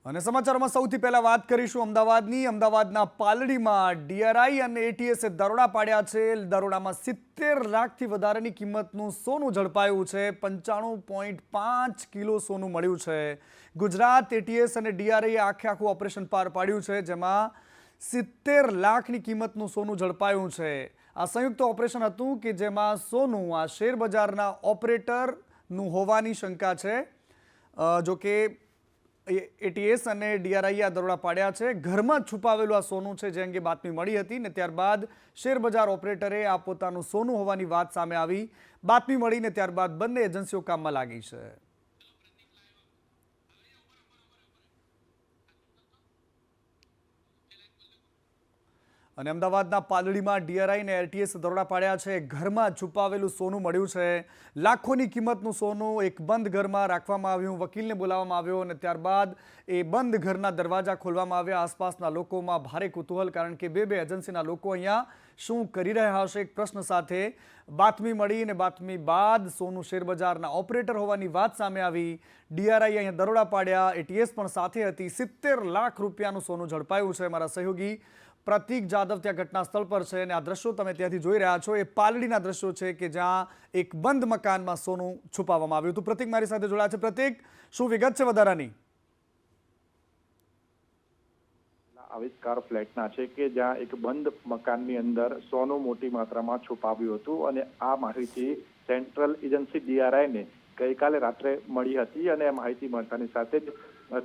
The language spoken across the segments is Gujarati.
અને સમાચારોમાં સૌથી પહેલા વાત કરીશું અમદાવાદની. અમદાવાદના પાલડીમાં ડીઆરઆઈ અને એટીએસે દરોડા પાડ્યા છે. દરોડામાં 70 લાખથી વધારેની કિંમતનું સોનું ઝડપાયું છે. 95.5 કિલો સોનું મળ્યું છે. ગુજરાત એટીએસ અને ડીઆરઆઈએ આખું ઓપરેશન પાર પાડ્યું છે, જેમાં 70 લાખની કિંમતનું સોનું ઝડપાયું છે. આ સંયુક્ત ઓપરેશન હતું કે જેમાં સોનું આ શેર બજારના ઓપરેટરનું હોવાની શંકા છે. જો કે એટીએસ અને ડીઆરઆઈએ આ દરોડા પાડ્યા છે. ઘરમાં છુપાવેલું આ સોનું છે, જે અંગે બાતમી મળી હતી ને ત્યારબાદ શેરબજાર ઓપરેટરે આ પોતાનું સોનું હોવાની વાત સામે આવી. બાતમી મળીને ત્યારબાદ બંને એજન્સીઓ કામમાં લાગી છે. અને અમદાવાદના પાલડીમાં ડીઆરઆઈ અને એટીએસ દરોડા પાડ્યા છે. ઘરમાં છુપાવેલું સોનું મળ્યું છે. લાખોની કિંમતનું સોનું એક બંધ ઘરમાં રાખવામાં આવ્યું. વકીલને બોલાવવામાં આવ્યો અને ત્યારબાદ એ બંધ ઘરના દરવાજા ખોલવામાં આવ્યા. આસપાસના લોકોમાં ભારે કુતૂહલ, કારણ કે બે એજન્સીના લોકો અહીંયા શું કરી રહ્યા હશે એક પ્રશ્ન સાથે બાતમી મળી અને બાતમી બાદ સોનું શેરબજારના ઓપરેટર હોવાની વાત સામે આવી. ડીઆરઆઈ અહીંયા દરોડા પાડ્યા, એટીએસ પણ સાથે હતી. 70 લાખ રૂપિયાનું સોનું ઝડપાયું છે. મારા સહયોગી પ્રતિક જાદવ ત્યાં ઘટના સ્થળ પર છે અને આ દ્રશ્યો તમે ત્યાંથી જોઈ રહ્યા છો એ પાલડીના દ્રશ્યો છે કે જ્યાં એક બંધ મકાનમાં સોનું છુપાવવામાં આવ્યું હતું. પ્રતિક મારી સાથે જોડાયા છે. પ્રતિક, શું વિગત છે વધારાની? આવિષ્કાર ફ્લેટના છે કે જ્યાં એક બંધ મકાનની અંદર સોનું મોટી માત્રામાં છુપાવ્યું હતું અને આ માહિતી સેન્ટ્રલ એજન્સી ડીઆરઆઈને ગઈકાલે રાત્રે મળી હતી અને આ માહિતી મળતાની સાથે જ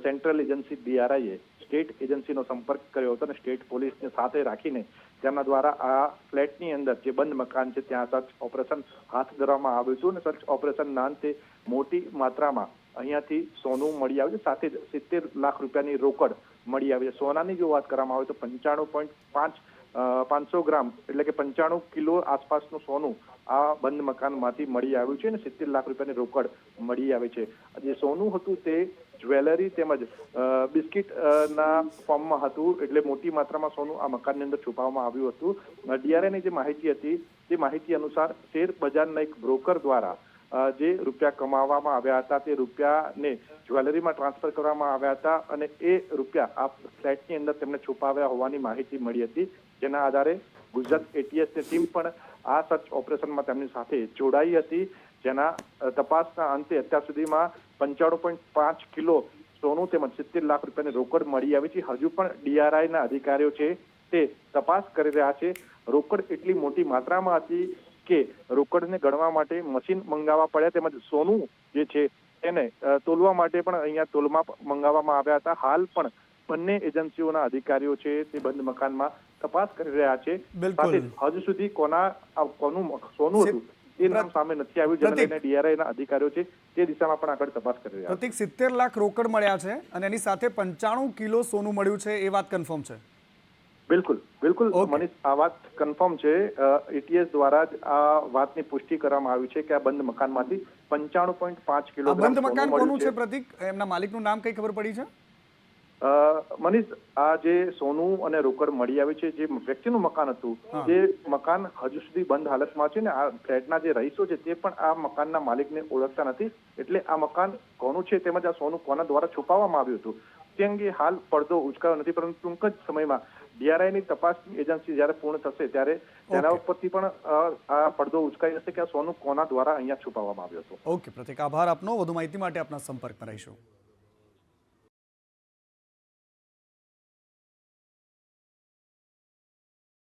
સેન્ટ્રલ એજન્સી ડીઆરઆઈએ સ્ટેટ એજન્સીનો સંપર્ક કર્યો હતો અને સ્ટેટ પોલીસને સાથે રાખીને તેમના દ્વારા આ ફ્લેટની અંદર જે બંધ મકાન છે ત્યાં સર્ચ ઓપરેશન હાથ ધરવામાં આવ્યું હતું અને સર્ચ ઓપરેશનના અંતે મોટી માત્રામાં અહીંયાથી સોનું મળી આવ્યું છે. સાથે જ 70 લાખ રૂપિયાની રોકડ મળી આવી છે. સોનાની જો વાત કરવામાં આવે તો 95.5 ગ્રામ એટલે કે 95 કિલો આસપાસનું સોનું આ બંધ મકાનમાંથી મળી આવ્યું છે અને 70 લાખ રૂપિયાની રોકડ મળી આવી છે. જે સોનું હતું તે જ્વેલરી તેમજ બિસ્કિટ ના ફોર્મમાં હતું, એટલે મોટી માત્રામાં સોનું આ મકાનની અંદર છુપાવવામાં આવ્યું હતું. ડીઆરઆઈની જે માહિતી હતી તે માહિતી અનુસાર શેર બજારના એક બ્રોકર દ્વારા જે રૂપિયા કમાવામાં આવ્યા હતા તે રૂપિયાને જ્વેલરીમાં ટ્રાન્સફર કરવામાં આવ્યા હતા અને એ રૂપિયા આ ફ્લેટની અંદર તેમને છુપાવ્યા હોવાની માહિતી મળી હતી. જેના આધારે ગુજરાત એટીએસની ટીમ પણ આ સર્ચ ઓપરેશનમાં તેમની સાથે જોડાઈ હતી. જેના તપાસના અંતે અત્યાર સુધીમાં 95.5 કિલો સોનું તેમજ 70 લાખ રૂપિયાની રોકડ મળી આવી છે. હજુ પણ ડીઆરઆઈના અધિકારીઓ છે તે તપાસ કરી રહ્યા છે. રોકડ એટલી મોટી માત્રામાં હતી કે રોકડને ગણવા માટે મશીન મંગાવવા પડ્યા, તેમજ સોનું જે છે તેને તોલવા માટે પણ અહીંયા તોલમાં મંગાવવામાં આવ્યા હતા. હાલ પણ બંને એજન્સીઓના અધિકારીઓ છે તે બંધ મકાનમાં તપાસ કરી રહ્યા છે. સાથે હજુ સુધી કોનું સોનું હતું એ નામ સામે નથી આવ્યું, જેને લઈને ડીઆરઆઈના અધિકારીઓ છે તે દિશામાં પણ આગળ તપાસ કરી રહ્યા છે. પ્રતિક, 70 લાખ રોકડ મળ્યા છે અને એની સાથે 95 કિલો સોનું મળ્યું છે, એ વાત કન્ફર્મ છે? બિલકુલ મનીષ, આ વાત કન્ફર્મ છે. એટીએસ દ્વારા જ આ વાતની પુષ્ટિ કરવામાં આવી છે કે આ બંધ મકાનમાંથી 95.5 કિલો બંધ મકાન કોનું છે પ્રતિક? એમના માલિકનું નામ કઈ ખબર પડી છે? મનીષ, આ જે સોનું અને રોકડ મળી આવી છે, જે વ્યક્તિનું મકાન હતું તે મકાન હજુ સુધી બંધ હાલતમાં છે ને આ ફ્લેટના જે રહીશો છે તે પણ આ મકાનના માલિકને ઓળખતા નથી. એટલે આ મકાન કોનું છે તેમજ આ સોનું કોના દ્વારા છુપાવવામાં આવ્યું હતું તે અંગે હાલ પડદો ઉચકાયો નથી, પરંતુ ટૂંક જ સમયમાં ડીઆરઆઈની તપાસ એજન્સી જ્યારે પૂર્ણ થશે ત્યારે તેના ઉપરથી પણ આ પડદો ઉચકાઈ જશે કે આ સોનું કોના દ્વારા અહીંયા છુપાવવામાં આવ્યું હતું. ઓકે પ્રતિક, આભાર આપનો. વધુ માહિતી માટે આપના સંપર્કમાં રહીશું.